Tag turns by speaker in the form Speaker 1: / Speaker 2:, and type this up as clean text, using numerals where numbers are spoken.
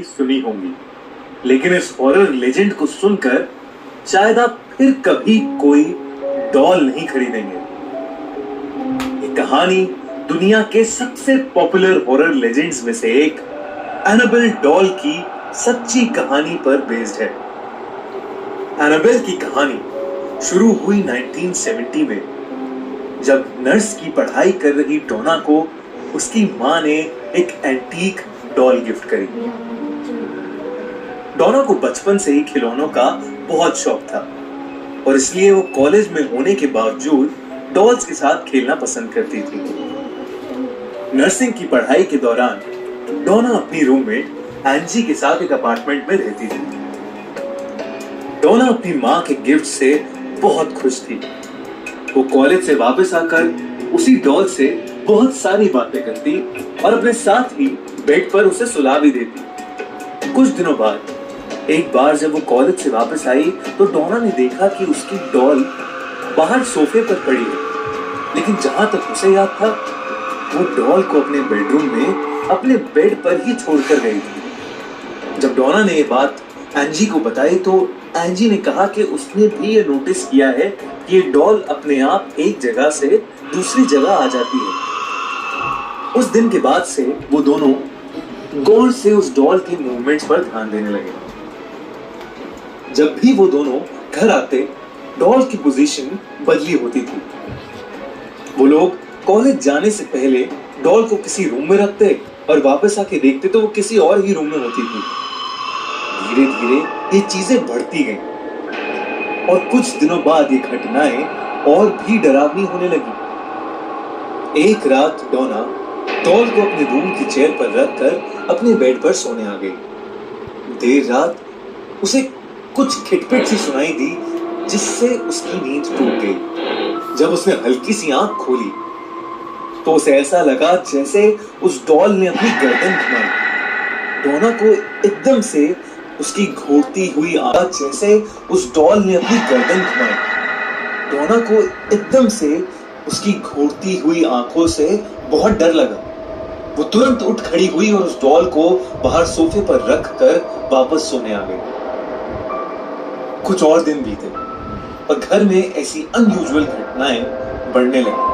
Speaker 1: सुनी होंगी, लेकिन इस हॉरर लेजेंड को सुनकर शायद आप फिर कभी कोई डॉल नहीं खरीदेंगे। ये कहानी दुनिया के सबसे पॉपुलर हॉरर लेजेंड्स में से एक एनाबेल डॉल की सच्ची कहानी पर बेस्ड है। एनाबेल की कहानी शुरू हुई 1970 में, जब नर्स की पढ़ाई कर रही डोना को उसकी मां ने एक एंटीक डॉल गिफ्ट करी। डोना को बचपन से ही खिलौनों का बहुत शौक था और इसलिए वो कॉलेज में होने के बावजूद डॉल्स के साथ खेलना पसंद करती थी। नर्सिंग की पढ़ाई के दौरान डोना अपनी रूममेट एंजी के साथ एक अपार्टमेंट में रहती थी। डोना अपनी मां के गिफ्ट से बहुत खुश थी। वो कॉलेज से वापस आकर उसी डॉल से बहुत सारी बातें करती और अपने साथ ही बेड पर उसे सुला भी देती। कुछ दिनों बाद एक बार जब वो कॉलेज से वापस आई तो डोना ने देखा कि उसकी डॉल बाहर सोफे पर पड़ी है, लेकिन जहां तक उसे याद था वो डॉल को अपने बेडरूम में अपने बेड पर ही छोड़कर गई थी। जब डोना ने ये बात एंजी को बताई तो एंजी ने कहा कि उसने भी ये नोटिस किया है कि ये डॉल अपने आप एक जगह से दूसरी जगह आ जाती है। उस दिन के बाद से वो दोनों गौर से उस डॉल के मूवमेंट्स पर ध्यान देने लगे। जब भी वो दोनों घर आते डॉल की पोजीशन बदली होती थी। वो लोग कॉलेज जाने से पहले डॉल को किसी रूम में रखते और वापस आके देखते तो वो किसी और ही रूम में होती थी। धीरे धीरे ये चीजें बढ़ती गईं और कुछ दिनों बाद ये घटनाएं और भी डरावनी होने लगी। एक रात डोना डॉल को अपने रूम की चेयर पर रखकर अपने बेड पर सोने आ गई। देर रात उसे कुछ खिटपिट सी सुनाई दी जिससे उसकी नींद टूट गई। जब उसने हल्की सी आंख खोली तो उसे ऐसा लगा जैसे उस डॉल ने अपनी गर्दन घुमाई। डोना को एकदम से उसकी घूरती हुई आवाज जैसे उस डॉल ने अपनी गर्दन घुमाई। डोना को एकदम से उसकी घूरती हुई आंखों से बहुत डर लगा। वो तुरंत उठ खड़ी हुई और उस डॉल को बाहर सोफे पर रख कर वापस सोने आ गई। कुछ और दिन बीते और घर में ऐसी अनयूजुअल घटनाएं बढ़ने लगी।